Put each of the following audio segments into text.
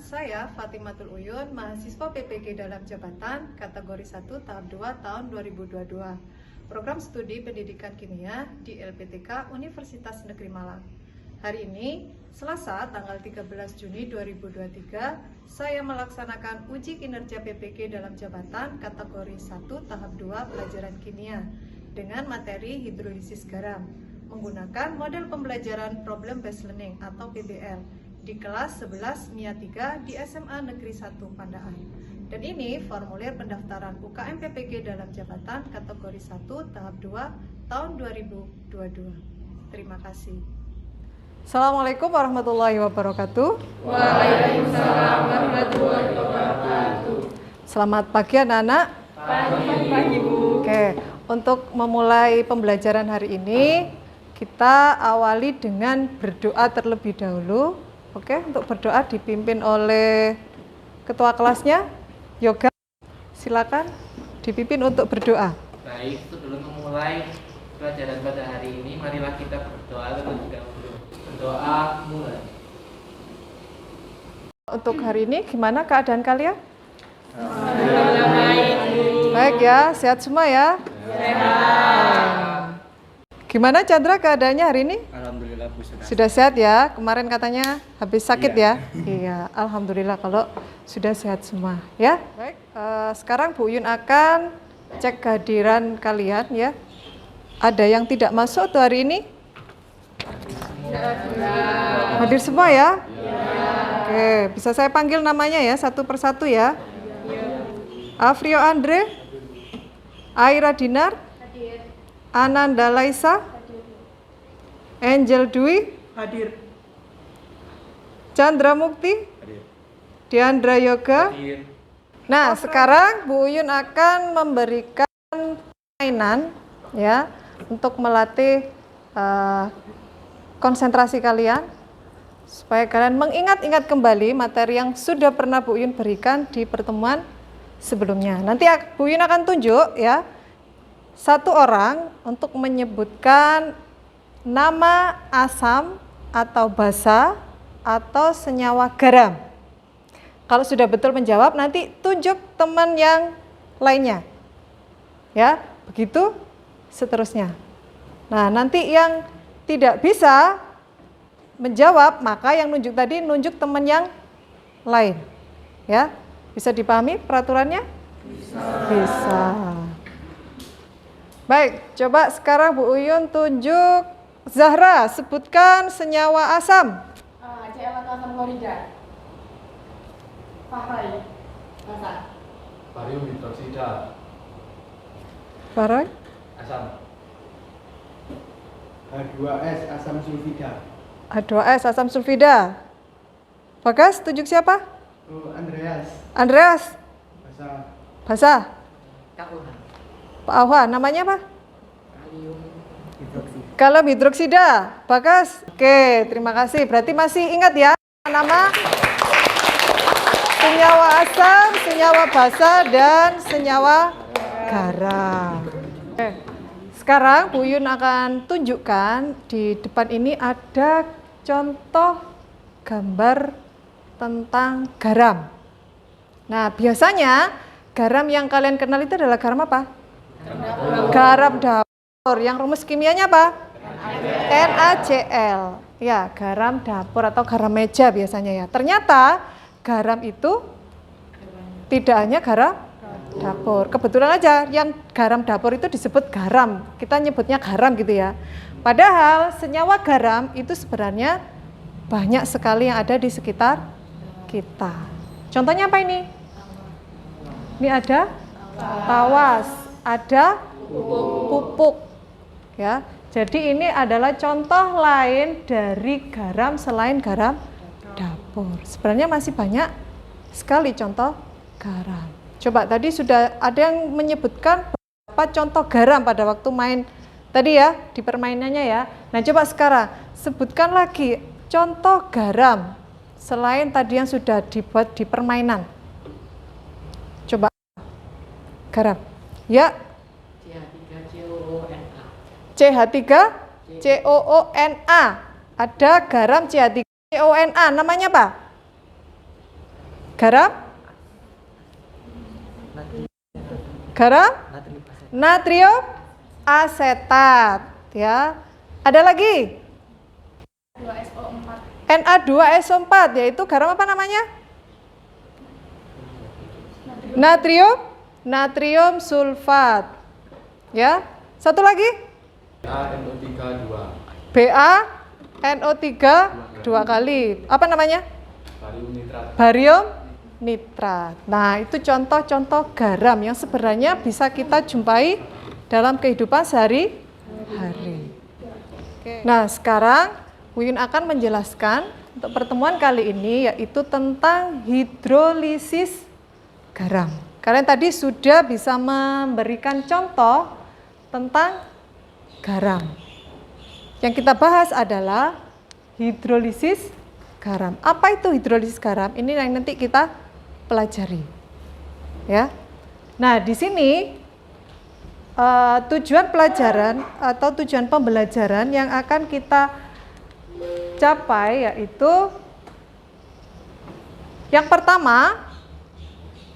saya Fatimatul Uyun, mahasiswa PPG dalam jabatan kategori 1 tahap 2 tahun 2022. Program studi pendidikan kimia di LPTK Universitas Negeri Malang. Hari ini, Selasa tanggal 13 Juni 2023, saya melaksanakan uji kinerja PPG dalam jabatan kategori 1 tahap 2 pelajaran kimia dengan materi hidrolisis garam menggunakan model pembelajaran Problem Based Learning atau PBL di kelas 11 MIA 3 di SMA Negeri 1 Pandaan. Dan ini formulir pendaftaran UKM PPG dalam jabatan kategori 1 tahap 2 tahun 2022. Terima kasih. Assalamualaikum warahmatullahi wabarakatuh. Waalaikumsalam warahmatullahi wabarakatuh. Selamat pagi anak-anak. Pagi Bu. Oke, untuk memulai pembelajaran hari ini, kita awali dengan berdoa terlebih dahulu. Oke, untuk berdoa dipimpin oleh ketua kelasnya, Yoga. Silakan dipimpin untuk berdoa. Baik, sebelum memulai pelajaran pada hari ini, marilah kita berdoa terlebih dahulu. Berdoa mulai. Untuk hari ini, gimana keadaan kalian? Baik. Baik ya, sehat semua ya? Sehat. Gimana Chandra keadaannya hari ini? Alhamdulillah Bu Sudah sehat ya? Kemarin katanya habis sakit ya? Iya, alhamdulillah kalau sudah sehat semua ya. Baik, sekarang Bu Yun akan cek kehadiran kalian ya. Ada yang tidak masuk tuh hari ini? Hadir semua ya? Oke, bisa saya panggil namanya ya satu persatu ya. Afrio Andre, Aira Dinar, Ananda Laisa, Angel Dwi, hadir. Chandra Mukti, Hadir. Diandra Yoga. Hadir. Nah, sekarang Bu Uyun akan memberikan mainan ya untuk melatih konsentrasi kalian supaya kalian mengingat-ingat kembali materi yang sudah pernah Bu Uyun berikan di pertemuan sebelumnya. Nanti Bu Uyun akan tunjuk ya satu orang untuk menyebutkan nama asam atau basa atau senyawa garam. Kalau sudah betul menjawab, nanti tunjuk teman yang lainnya. Ya, begitu seterusnya. Nah, nanti yang tidak bisa menjawab, maka yang nunjuk tadi nunjuk teman yang lain. Ya, bisa dipahami peraturannya? Bisa. Baik, coba sekarang Bu Uyun tunjuk Zahra, sebutkan senyawa asam. CL atau asam klorida. Pahrai. Basa. Barium hidroksida. Baroy? Asam. H2S asam sulfida. H2S asam sulfida. Bagas, tunjuk siapa? Andreas. Andreas. Basa. Basa. Kauhan. Pak Auha, namanya apa? Kalium hidroksida. Kalium hidroksida. Bagas. Oke, terima kasih. Berarti masih ingat ya nama senyawa asam, senyawa basa, dan senyawa garam. Oke. Sekarang Bu Yun akan tunjukkan di depan ini ada contoh gambar tentang garam. Nah, biasanya garam yang kalian kenal itu adalah garam apa? Garam dapur. Yang rumus kimianya apa? NaCl. Ya, garam dapur atau garam meja biasanya ya. Ternyata garam itu tidak hanya garam dapur. Kebetulan aja yang garam dapur itu disebut garam. Kita nyebutnya garam gitu ya. Padahal senyawa garam itu sebenarnya banyak sekali yang ada di sekitar kita. Contohnya apa ini? Ini ada tawas, ada pupuk. Ya. Jadi ini adalah contoh lain dari garam selain garam dapur. Sebenarnya masih banyak sekali contoh garam. Coba tadi sudah ada yang menyebutkan beberapa contoh garam pada waktu main tadi ya, di permainannya ya. Nah, coba sekarang sebutkan lagi contoh garam selain tadi yang sudah dibuat di permainan. Coba garam. Ya. CH3COONA. Ada garam CH3COONA. Namanya apa? Garam? Garam? Natrium asetat, ya. Ada lagi? 2SO4. Na2SO4, yaitu garam apa namanya? Natrium sulfat. Ya. Satu lagi? BaNO3 dua kali. Apa namanya? Barium nitrat. Nah, itu contoh-contoh garam yang sebenarnya bisa kita jumpai dalam kehidupan sehari-hari. Nah, sekarang Uyun akan menjelaskan untuk pertemuan kali ini yaitu tentang hidrolisis garam. Kalian tadi sudah bisa memberikan contoh tentang garam. Yang kita bahas adalah hidrolisis garam. Apa itu hidrolisis garam? Ini yang nanti kita pelajari. Ya. Nah, di sini tujuan pelajaran atau tujuan pembelajaran yang akan kita capai yaitu yang pertama,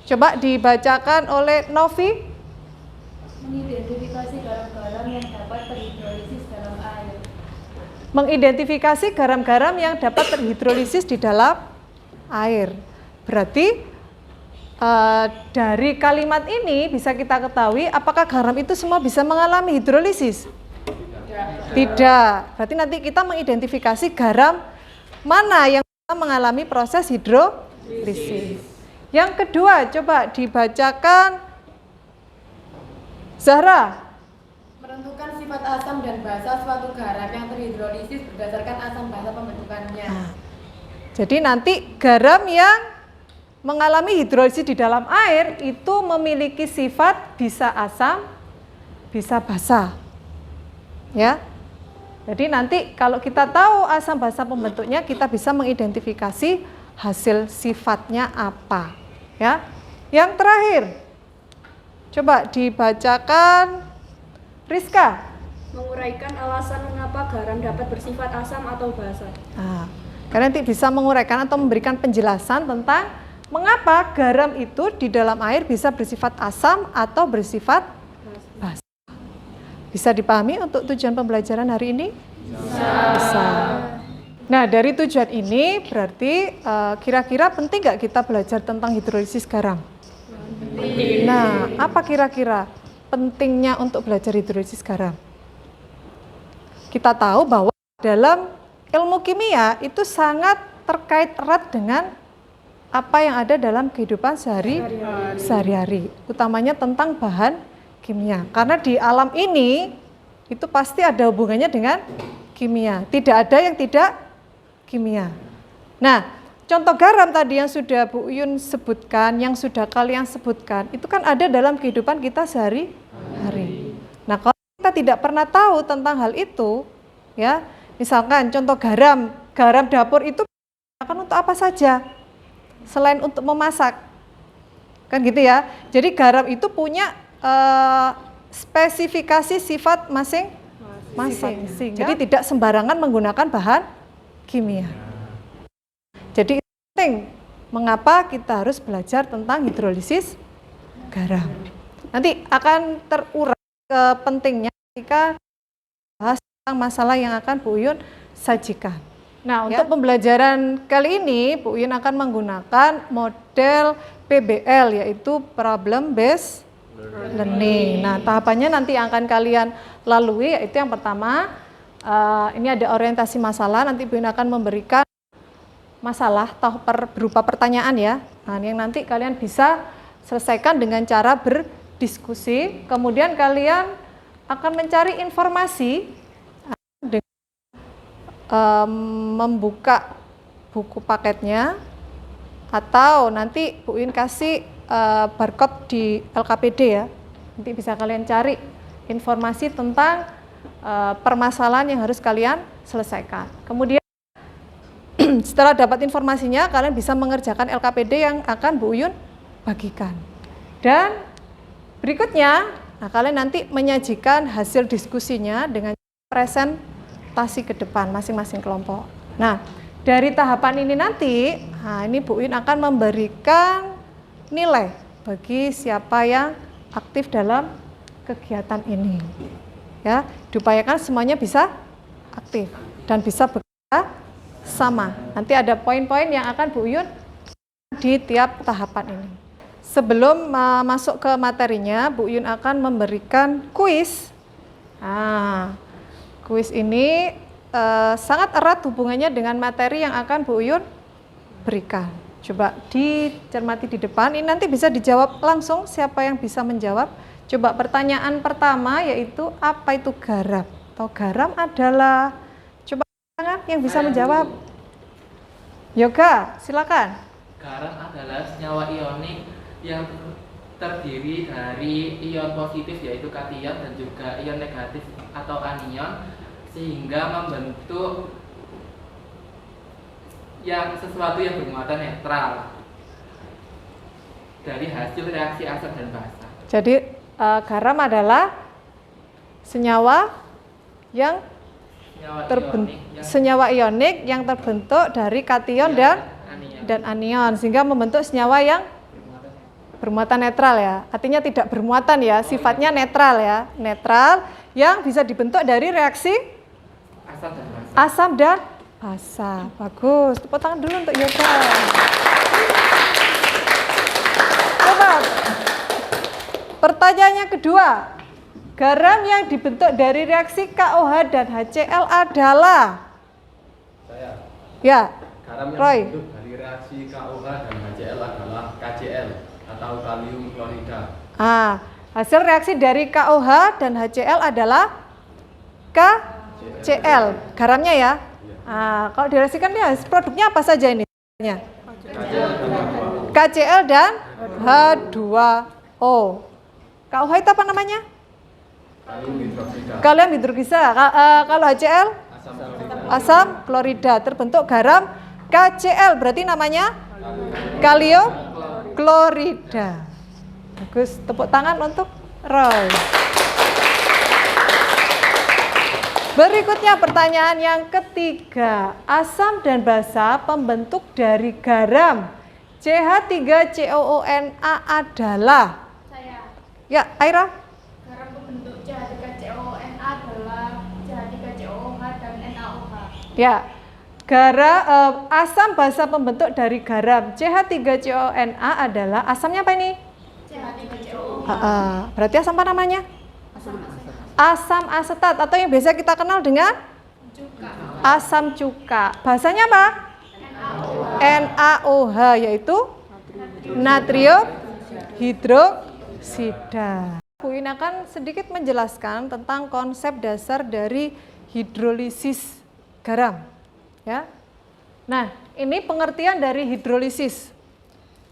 coba dibacakan oleh Novi. Mengidentifikasi garam-garam yang dapat terhidrolisis dalam air. Mengidentifikasi garam-garam yang dapat terhidrolisis di dalam air. Berarti dari kalimat ini bisa kita ketahui apakah garam itu semua bisa mengalami hidrolisis? Tidak. Berarti nanti kita mengidentifikasi garam mana yang mengalami proses hidrolisis. Yang kedua, coba dibacakan Zahra. Menentukan sifat asam dan basa suatu garam yang terhidrolisis berdasarkan asam basa pembentukannya. Jadi nanti garam yang mengalami hidrolisis di dalam air itu memiliki sifat bisa asam, bisa basa. Ya. Jadi nanti kalau kita tahu asam basa pembentuknya, kita bisa mengidentifikasi hasil sifatnya apa. Ya. Yang terakhir, coba dibacakan Rizka. Menguraikan alasan mengapa garam dapat bersifat asam atau basa. Kalian nanti bisa menguraikan atau memberikan penjelasan tentang mengapa garam itu di dalam air bisa bersifat asam atau bersifat basa. Bisa dipahami untuk tujuan pembelajaran hari ini? Bisa. Nah, dari tujuan ini berarti kira-kira penting nggak kita belajar tentang hidrolisis garam? Nah, apa kira-kira pentingnya untuk belajar hidrolisis garam? Kita tahu bahwa dalam ilmu kimia itu sangat terkait erat dengan apa yang ada dalam kehidupan sehari-hari, utamanya tentang bahan kimia. Karena di alam ini itu pasti ada hubungannya dengan kimia. Tidak ada yang tidak kimia. Nah, contoh garam tadi yang sudah Bu Uyun sebutkan, yang sudah kalian sebutkan, itu kan ada dalam kehidupan kita sehari-hari. Nah, kalau kita tidak pernah tahu tentang hal itu, ya, misalkan contoh garam dapur itu akan untuk apa saja? Selain untuk memasak. Kan gitu ya. Jadi garam itu punya spesifikasi sifat masing-masing. Jadi tidak sembarangan menggunakan bahan kimia. Jadi penting mengapa kita harus belajar tentang hidrolisis garam. Nanti akan terurai pentingnya ketika bahas tentang masalah yang akan Bu Uyun sajikan. Nah, untuk pembelajaran kali ini Bu Uyun akan menggunakan model PBL yaitu Problem Based Learning. Nah, tahapannya nanti yang akan kalian lalui yaitu yang pertama ini ada orientasi masalah, nanti Bu Uyun akan memberikan masalah berupa pertanyaan ya. Nah, yang nanti kalian bisa selesaikan dengan cara berdiskusi. Kemudian kalian akan mencari informasi dengan membuka buku paketnya atau nanti Bu Uyun kasih barcode di LKPD ya. Nanti bisa kalian cari informasi tentang permasalahan yang harus kalian selesaikan. Kemudian setelah dapat informasinya, kalian bisa mengerjakan LKPD yang akan Bu Uyun bagikan. Dan berikutnya, kalian nanti menyajikan hasil diskusinya dengan presentasi ke depan masing-masing kelompok. Nah, Dari tahapan ini nanti, nah ini Bu Win akan memberikan nilai bagi siapa yang aktif dalam kegiatan ini. Ya, diupayakan semuanya bisa aktif dan bisa bekerja sama. Nanti ada poin-poin yang akan Bu Yun di tiap tahapan ini. Sebelum masuk ke materinya, Bu Yun akan memberikan kuis. Nah, kuis ini sangat erat hubungannya dengan materi yang akan Bu Yun berikan. Coba dicermati di depan, ini nanti bisa dijawab langsung siapa yang bisa menjawab. Coba pertanyaan pertama yaitu apa itu garam? Atau garam adalah, coba tangan yang bisa menjawab. Yoga, silakan. Garam adalah senyawa ionik yang terdiri dari ion positif yaitu kation dan juga ion negatif atau anion, sehingga membentuk sesuatu yang bermuatan netral dari hasil reaksi asam dan basa. Jadi garam adalah senyawa yang senyawa ionik yang terbentuk dari kation dan anion, sehingga membentuk senyawa yang bermuatan netral ya. Artinya tidak bermuatan ya, sifatnya netral ya. Netral yang bisa dibentuk dari reaksi asam dan basa. Bagus, tepuk tangan dulu untuk Yoga. Coba pertanyaannya kedua, garam yang dibentuk dari reaksi KOH dan HCl adalah? Saya. Ya, Garam yang Roy. dibentuk dari reaksi KOH dan HCl adalah KCl atau kalium klorida. Hasil reaksi dari KOH dan HCl adalah KCl, garamnya ya. Kalau direaksikan dia produknya apa saja ini? KCl dan H2O. KOH itu apa namanya? Kalium hidroksida. Kalium hidroksida. Kalau HCl? Asam klorida. Terbentuk garam KCl. Berarti namanya kalium klorida. Bagus. Tepuk tangan untuk Roy. Berikutnya pertanyaan yang ketiga. Asam dan basa pembentuk dari garam CH3COONA adalah? Saya. Ya, Aira. Garam pembentuk CH3COONA adalah CH3COOH dan NaOH. Ya. Asam basa pembentuk dari garam CH3COONA adalah asamnya apa ini? CH3COOH. Berarti asam apa namanya? Asam asetat atau yang biasa kita kenal dengan Cuka. asam cuka. Basanya apa? NaOH, yaitu natrium hidroksida. Bu Win akan sedikit menjelaskan tentang konsep dasar dari hidrolisis garam. Ya. Nah, ini pengertian dari hidrolisis.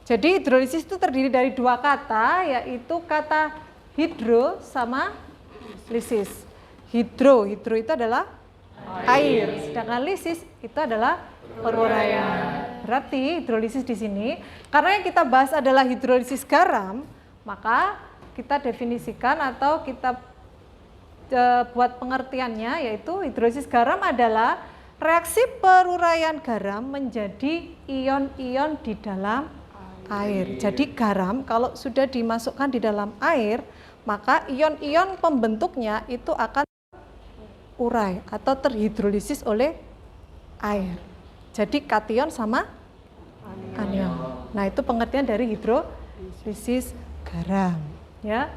Jadi hidrolisis itu terdiri dari dua kata, yaitu kata hidro sama lisis. Hidro itu adalah air, sedangkan lisis itu adalah peruraian. Berarti hidrolisis di sini, karena yang kita bahas adalah hidrolisis garam, maka kita definisikan atau kita buat pengertiannya, yaitu hidrolisis garam adalah reaksi peruraian garam menjadi ion-ion di dalam air. Jadi garam kalau sudah dimasukkan di dalam air, maka ion-ion pembentuknya itu akan urai atau terhidrolisis oleh air. Jadi kation sama anion. Nah, itu pengertian dari hidrolisis garam, ya.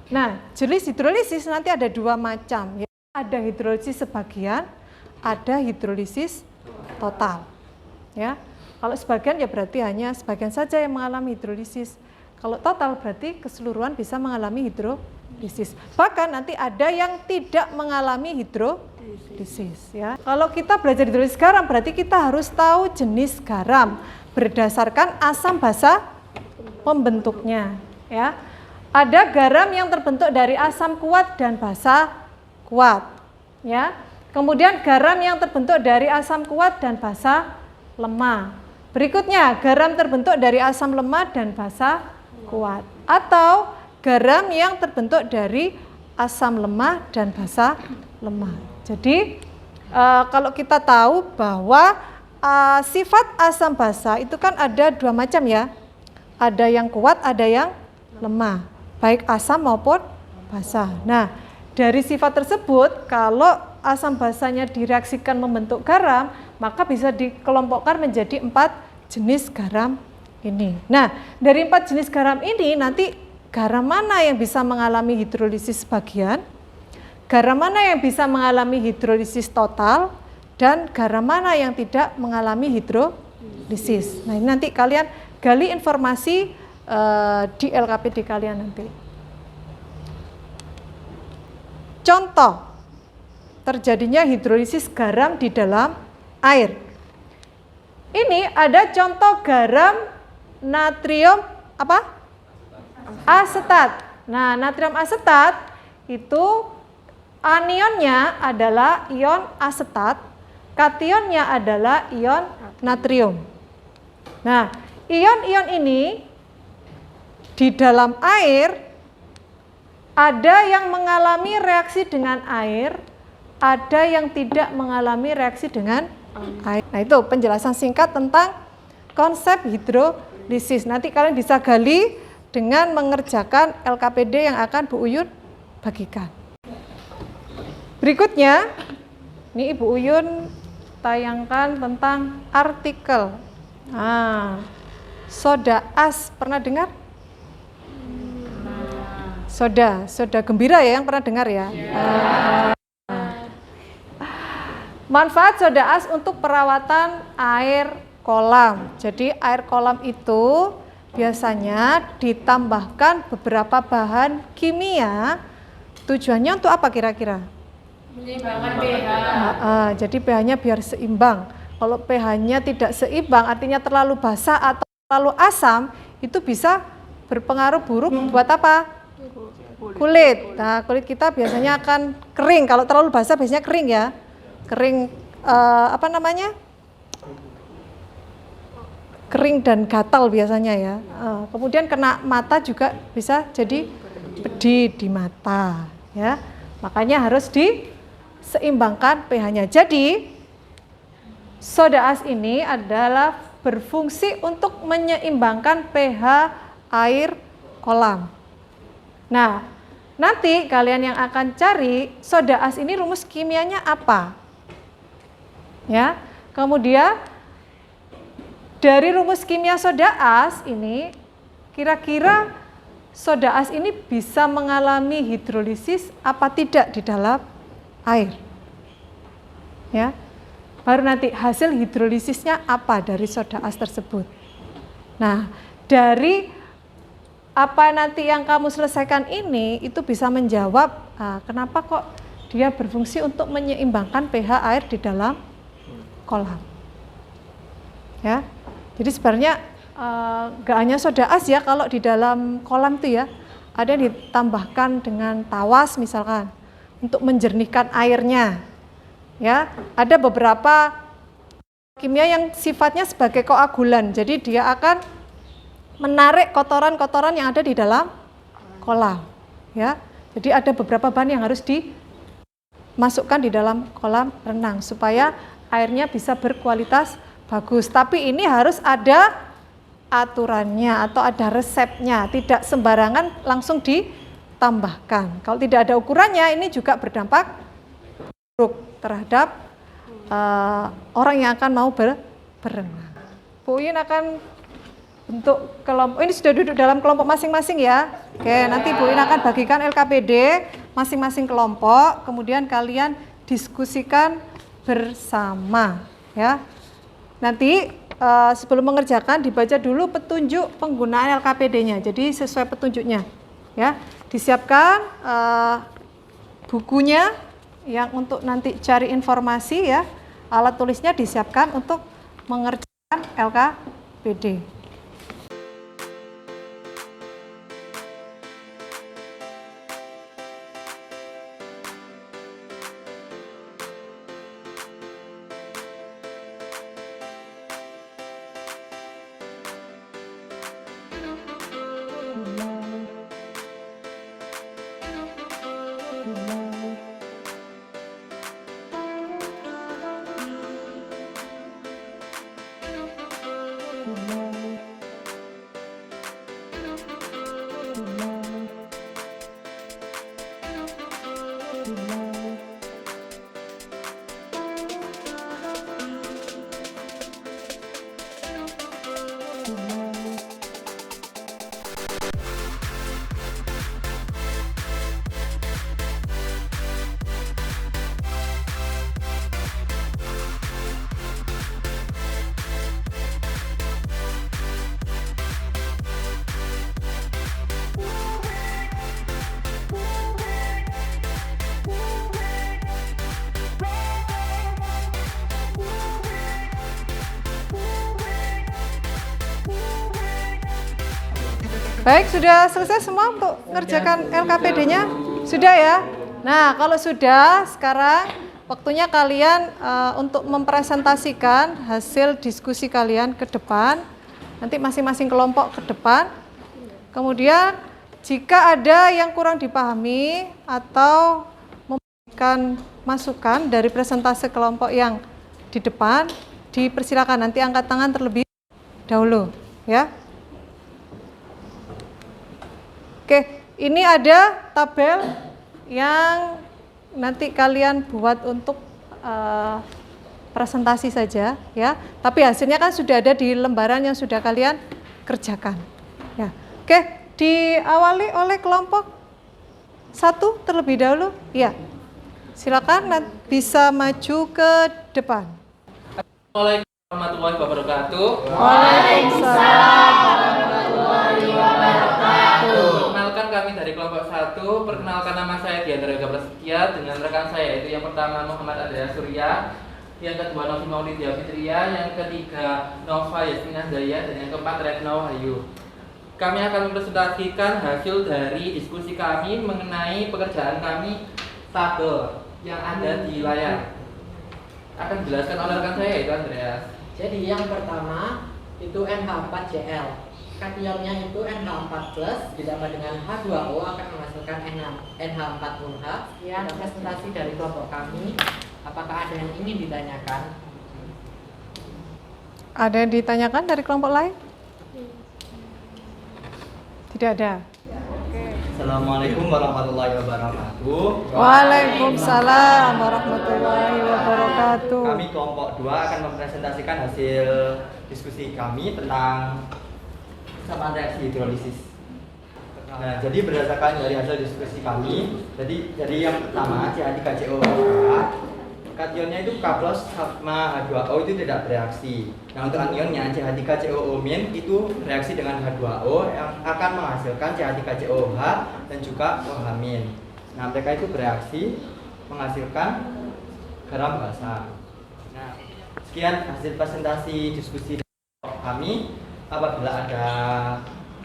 Nah, jenis hidrolisis nanti ada dua macam, ya. Ada hidrolisis sebagian, ada hidrolisis total. Ya. Kalau sebagian ya berarti hanya sebagian saja yang mengalami hidrolisis. Kalau total berarti keseluruhan bisa mengalami hidrolisis. Bahkan nanti ada yang tidak mengalami hidrolisis, ya. Kalau kita belajar hidrolisis garam berarti kita harus tahu jenis garam berdasarkan asam basa pembentuknya, ya. Ada garam yang terbentuk dari asam kuat dan basa kuat, ya. Kemudian garam yang terbentuk dari asam kuat dan basa lemah. Berikutnya garam terbentuk dari asam lemah dan basa kuat, atau garam yang terbentuk dari asam lemah dan basa lemah. Jadi kalau kita tahu bahwa sifat asam basa itu kan ada dua macam ya. Ada yang kuat, ada yang lemah, baik asam maupun basa. Nah, dari sifat tersebut, kalau asam basanya direaksikan membentuk garam, maka bisa dikelompokkan menjadi 4 jenis garam ini. Nah, dari 4 jenis garam ini nanti garam mana yang bisa mengalami hidrolisis sebagian, garam mana yang bisa mengalami hidrolisis total, dan garam mana yang tidak mengalami hidrolisis. Nah, ini nanti kalian gali informasi di LKPD kalian nanti. Contoh terjadinya hidrolisis garam di dalam air. Ini ada contoh garam natrium apa? Asetat. Nah, natrium asetat itu anionnya adalah ion asetat, kationnya adalah ion natrium. Nah, ion-ion ini di dalam air ada yang mengalami reaksi dengan air, ada yang tidak mengalami reaksi dengan air. Nah, itu penjelasan singkat tentang konsep hidrolisis. Nanti kalian bisa gali dengan mengerjakan LKPD yang akan Bu Uyun bagikan. Berikutnya, ini Ibu Uyun tayangkan tentang artikel. Soda as, pernah dengar? Soda gembira ya yang pernah dengar ya? Manfaat soda as untuk perawatan air kolam. Jadi air kolam itu biasanya ditambahkan beberapa bahan kimia. Tujuannya untuk apa kira-kira? Menyeimbangkan pH. Jadi pH-nya biar seimbang. Kalau pH-nya tidak seimbang, artinya terlalu basah atau terlalu asam, itu bisa berpengaruh buruk buat apa? Kulit. Nah, kulit kita biasanya akan kering. Kalau terlalu basah biasanya kering ya. Kering kering dan gatal biasanya ya. Kemudian kena mata juga bisa jadi pedih di mata ya. Makanya harus diseimbangkan pH-nya. Jadi soda as ini adalah berfungsi untuk menyeimbangkan pH air kolam. Nah, nanti kalian yang akan cari soda as ini rumus kimianya apa? Ya. Kemudian dari rumus kimia soda as ini kira-kira soda as ini bisa mengalami hidrolisis apa tidak di dalam air? Ya. Baru nanti hasil hidrolisisnya apa dari soda as tersebut. Nah, dari apa nanti yang kamu selesaikan ini itu bisa menjawab kenapa kok dia berfungsi untuk menyeimbangkan pH air di dalam kolam. Ya, jadi sebenarnya nggak hanya soda as ya, kalau di dalam kolam itu ya ada yang ditambahkan dengan tawas misalkan untuk menjernihkan airnya. Ya, ada beberapa kimia yang sifatnya sebagai koagulan, jadi dia akan menarik kotoran-kotoran yang ada di dalam kolam. Ya, jadi ada beberapa bahan yang harus dimasukkan di dalam kolam renang supaya airnya bisa berkualitas bagus. Tapi ini harus ada aturannya atau ada resepnya, tidak sembarangan langsung ditambahkan. Kalau tidak ada ukurannya, ini juga berdampak buruk terhadap orang yang akan mau berenang. Bu Uyun akan bentuk kelompok, ini sudah duduk dalam kelompok masing-masing ya. Oke, nanti Bu Uyun akan bagikan LKPD masing-masing kelompok, kemudian kalian diskusikan bersama ya. Nanti sebelum mengerjakan dibaca dulu petunjuk penggunaan LKPD-nya. Jadi sesuai petunjuknya ya. Disiapkan bukunya yang untuk nanti cari informasi ya. Alat tulisnya disiapkan untuk mengerjakan LKPD. Baik, sudah selesai semua untuk ngerjakan LKPD-nya? Sudah ya? Nah, kalau sudah, sekarang waktunya kalian untuk mempresentasikan hasil diskusi kalian ke depan. Nanti masing-masing kelompok ke depan. Kemudian, jika ada yang kurang dipahami atau memberikan masukan dari presentasi kelompok yang di depan, dipersilakan nanti angkat tangan terlebih dahulu, ya. Oke, ini ada tabel yang nanti kalian buat untuk presentasi saja, ya. Tapi hasilnya kan sudah ada di lembaran yang sudah kalian kerjakan, ya. Oke. Diawali oleh kelompok 1 terlebih dahulu. Ya, silakan bisa maju ke depan. Assalamualaikum warahmatullahi wabarakatuh. Waalaikumsalam warahmatullahi wabarakatuh. Perkenalkan kami dari kelompok 1. Perkenalkan nama saya Diandra Yoga Prasetya dengan rekan saya, yaitu yang pertama Muhammad Andrea Surya, yang kedua Novi Maulidia Fitria, yang ketiga Nova Yasmina Daya, dan yang keempat Retno Wahyu. Kami akan mempresentasikan hasil dari diskusi kami mengenai pekerjaan kami tabel yang ada di layar. Akan dijelaskan oleh rekan saya, yaitu Andreas. Jadi yang pertama itu NH4Cl. Kationnya itu NH4+ ditambah dengan H2O akan menghasilkan NH4OH. Sekian presentasi dari kelompok kami. Apakah ada yang ingin ditanyakan? Ada yang ditanyakan dari kelompok lain? Tidak ada. Assalamualaikum warahmatullahi wabarakatuh. Waalaikumsalam warahmatullahi wabarakatuh. Kami kelompok 2 akan mempresentasikan hasil diskusi kami tentang kesamaan reaksi hidrolisis. Nah, jadi berdasarkan dari hasil diskusi kami, jadi dari yang pertama CH3COOH, kationnya itu K+ sama H2O itu tidak bereaksi. Nah, untuk anionnya CH3COO- itu reaksi dengan H2O yang akan menghasilkan CH3COOH dan juga OH-. Nah, mereka itu bereaksi menghasilkan garam basa. Nah, sekian hasil presentasi diskusi kami. Apabila ada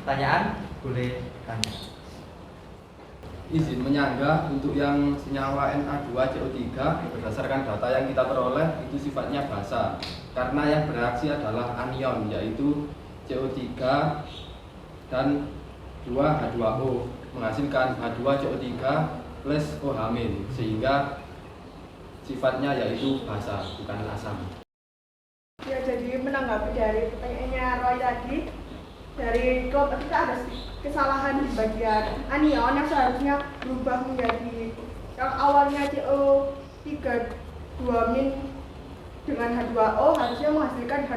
pertanyaan, boleh tanya. Izin menyanggah untuk yang senyawa Na2CO3 berdasarkan data yang kita peroleh itu sifatnya basa karena yang bereaksi adalah anion, yaitu CO3 dan 2H2O menghasilkan H2CO3 plus OH- sehingga sifatnya yaitu basa, bukan asam. Ya, jadi menanggapi dari pertanyaannya Roy tadi, dari kelompok kita ada kesalahan di bagian anion yang seharusnya berubah menjadi yang awalnya CO3 2- dengan H2O harusnya menghasilkan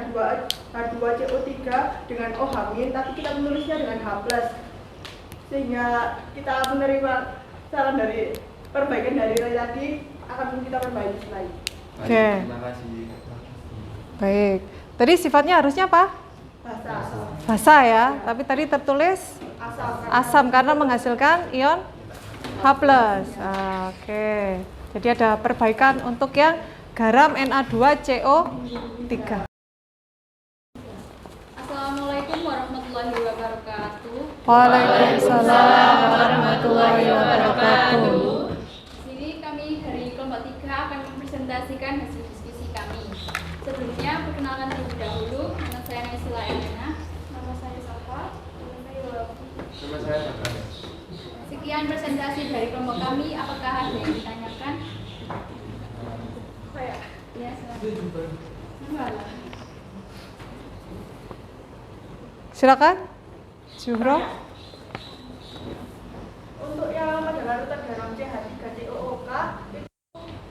H2CO3 dengan OH- tapi kita menulisnya dengan H+, sehingga kita menerima saran dari perbaikan dari Roy tadi, akan kita perbaiki lagi. Oke. Terima kasih. Baik. Tadi sifatnya harusnya apa? Basa ya, tapi tadi tertulis asam karena menghasilkan ion H+. Oke. Jadi ada perbaikan untuk yang garam Na2CO3. Assalamualaikum warahmatullahi wabarakatuh. Waalaikumsalam warahmatullahi wabarakatuh. Jadi kami dari kelompok 3 akan mempresentasikan hasil diskusi kami. Sebelumnya perkenalkan terlebih dahulu, nama saya Naisila Elena. Nama saya Safa. Nama saya Safa. Sekian presentasi dari kelompok kami. Apakah ada yang ditanyakan? Ya, Silakan, Zuhro. Untuk yang pada larutan garam CH3COOK itu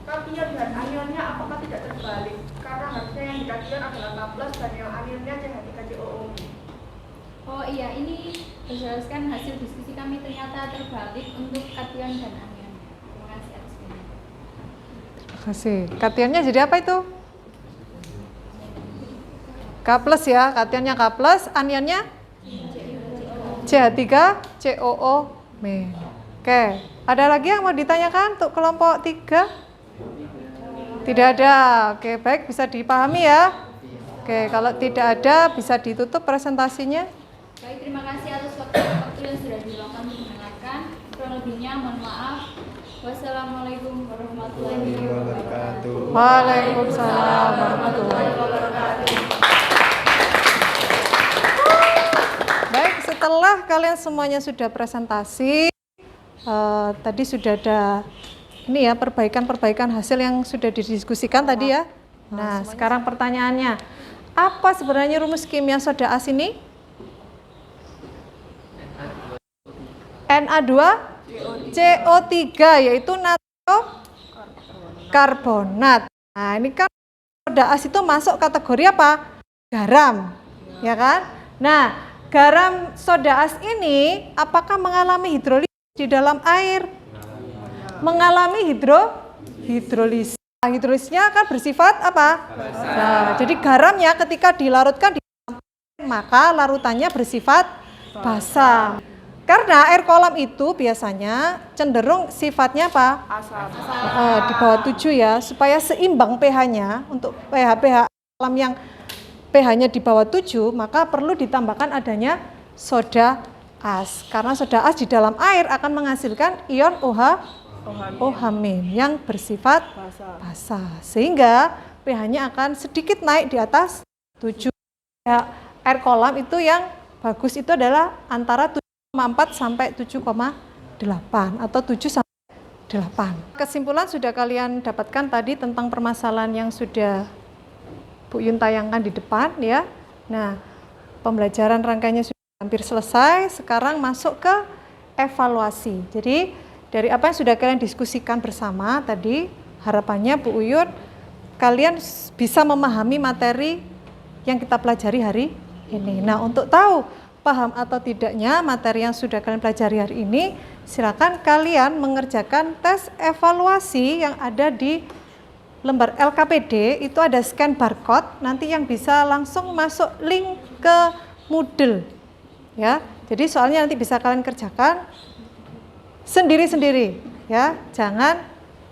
kation dan anionnya apakah tidak terbalik? Karena harusnya yang di kation adalah K+ dan yang anionnya CH3COO. Oh iya, ini berdasarkan hasil diskusi kami ternyata terbalik untuk kation dan anion. Terima kasih atas waktunya. Terima kasih. Kationnya jadi apa itu? K+ ya, kationnya K+, anionnya CH3COO-. Oke, ada lagi yang mau ditanyakan untuk kelompok 3? Tidak ada. Oke, baik, bisa dipahami ya. Oke, kalau tidak ada bisa ditutup presentasinya. Baik, terima kasih atas waktu yang sudah diluangkan untuk mendengarkan. Kurang lebihnya mohon maaf. Wassalamualaikum warahmatullahi wabarakatuh. Waalaikumsalam warahmatullahi wabarakatuh. Baik, setelah kalian semuanya sudah presentasi, tadi sudah ada ini ya perbaikan hasil yang sudah didiskusikan tadi ya. Nah, sekarang pertanyaannya, apa sebenarnya rumus kimia soda as ini? Na2CO3, yaitu natrium karbonat. Nah, ini kan soda as itu masuk kategori apa? Garam, ya kan? Nah, garam soda as ini apakah mengalami hidrolisis di dalam air? Mengalami hidrolisis. Nah, hidrolisisnya akan bersifat apa? Nah, jadi garamnya ketika dilarutkan di dalam air, maka larutannya bersifat basah. Karena air kolam itu biasanya cenderung sifatnya apa? Asam. Di bawah 7 ya, supaya seimbang pH-nya. Untuk pH kolam yang pH-nya di bawah 7, maka perlu ditambahkan adanya soda as. Karena soda as di dalam air akan menghasilkan ion OH- yang bersifat basah. Sehingga pH-nya akan sedikit naik di atas 7. Ya, air kolam itu yang bagus itu adalah antara 7,4 sampai 7,8 atau 7 sampai 8. Kesimpulan sudah kalian dapatkan tadi tentang permasalahan yang sudah Bu Yun tayangkan di depan ya. Nah, pembelajaran rangkaiannya sudah hampir selesai. Sekarang masuk ke evaluasi. Jadi dari apa yang sudah kalian diskusikan bersama tadi, harapannya Bu Uyun kalian bisa memahami materi yang kita pelajari hari ini. Nah, untuk tahu paham atau tidaknya materi yang sudah kalian pelajari hari ini, silakan kalian mengerjakan tes evaluasi yang ada di lembar LKPD. Itu ada scan barcode, nanti yang bisa langsung masuk link ke Moodle ya. Jadi soalnya nanti bisa kalian kerjakan sendiri-sendiri ya, jangan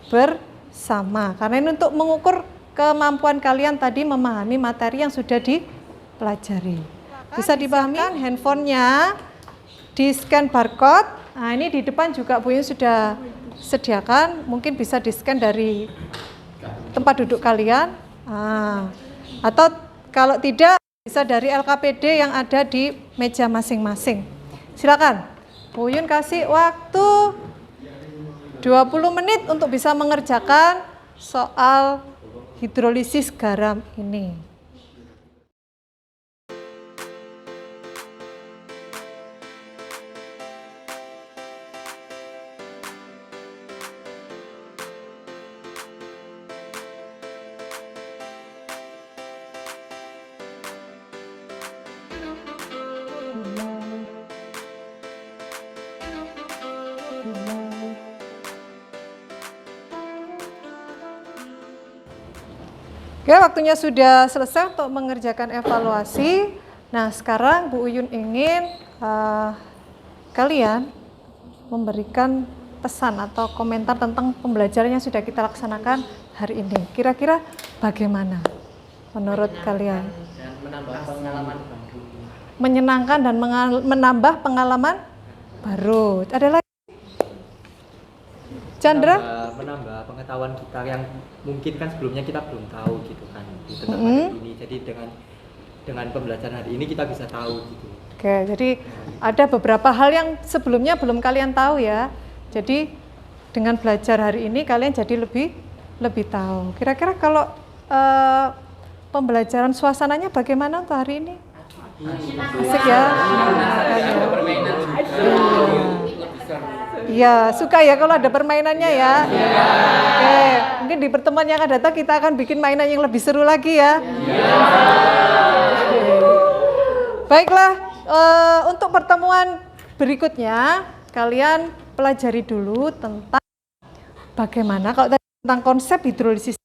bersama, karena ini untuk mengukur kemampuan kalian tadi memahami materi yang sudah dipelajari. Bisa dipahami handphonenya, di scan barcode. Nah, ini di depan juga Bu Yun sudah sediakan, mungkin bisa di scan dari tempat duduk kalian. Atau kalau tidak bisa dari LKPD yang ada di meja masing-masing. Silakan, Bu Yun kasih waktu 20 menit untuk bisa mengerjakan soal hidrolisis garam ini. Oke, waktunya sudah selesai untuk mengerjakan evaluasi. Nah, sekarang Bu Uyun ingin kalian memberikan pesan atau komentar tentang pembelajaran yang sudah kita laksanakan hari ini. Kira-kira bagaimana menurut kalian? Dan menambah pengalaman baru. Menyenangkan dan menambah pengalaman baru. Ada lagi? Chandra? Menambah pengetahuan kita yang mungkin kan sebelumnya kita belum tahu gitu kan tentang materi ini. Jadi dengan pembelajaran hari ini kita bisa tahu gitu. Oke, jadi ada beberapa hal yang sebelumnya belum kalian tahu ya. Jadi dengan belajar hari ini kalian jadi lebih tahu. Kira-kira kalau pembelajaran suasananya bagaimana untuk hari ini? Asik ya? Ada permainan juga. Iya, suka ya kalau ada permainannya ya. Oke, mungkin di pertemuan yang akan datang kita akan bikin mainan yang lebih seru lagi ya. Baiklah, untuk pertemuan berikutnya kalian pelajari dulu tentang bagaimana, kalau tadi tentang konsep hidrolisis.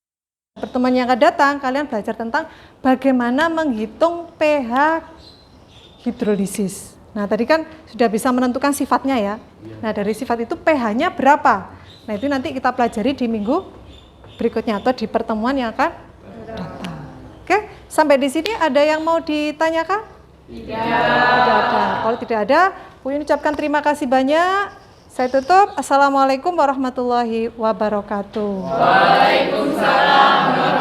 Pertemuan yang akan datang kalian belajar tentang bagaimana menghitung pH hidrolisis. Nah, tadi kan sudah bisa menentukan sifatnya ya. Nah, dari sifat itu pH-nya berapa? Nah, itu nanti kita pelajari di minggu berikutnya atau di pertemuan yang akan datang. Oke, sampai di sini ada yang mau ditanyakan? Tidak ada. tidak ada, Uyun ucapkan terima kasih banyak. Saya tutup. Assalamualaikum warahmatullahi wabarakatuh. Waalaikumsalam.